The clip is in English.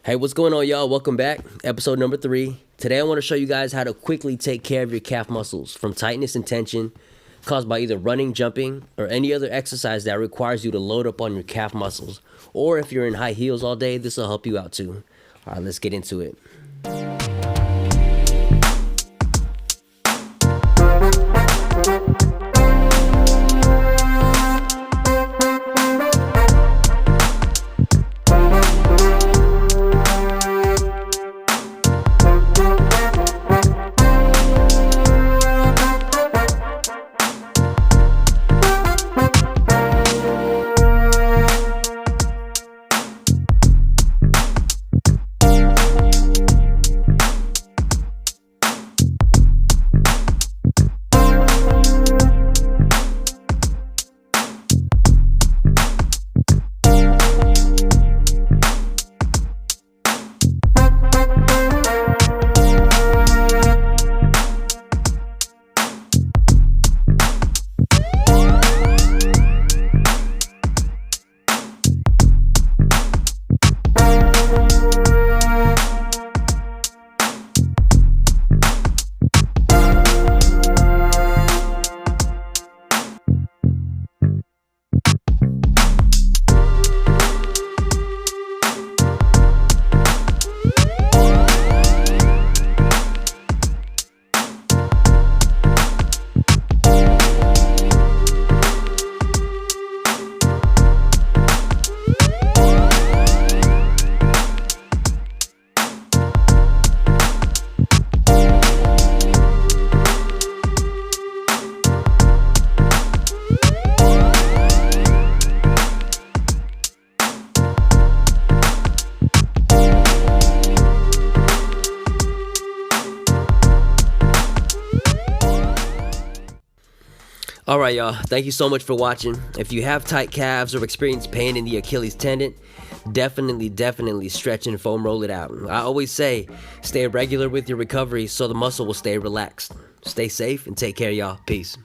Hey, what's going on, y'all? Welcome back. Episode number 3. Today I want to show you guys how to quickly take care of your calf muscles from tightness and tension caused by either running, jumping, or any other exercise that requires you to load up on your calf muscles. Or if you're in high heels all day, this will help you out too. All right, let's get into it. Alright, y'all, thank you so much for watching. If you have tight calves or experience pain in the Achilles tendon, definitely stretch and foam roll it out. I always say, stay regular with your recovery so the muscle will stay relaxed. Stay safe and take care, y'all. Peace.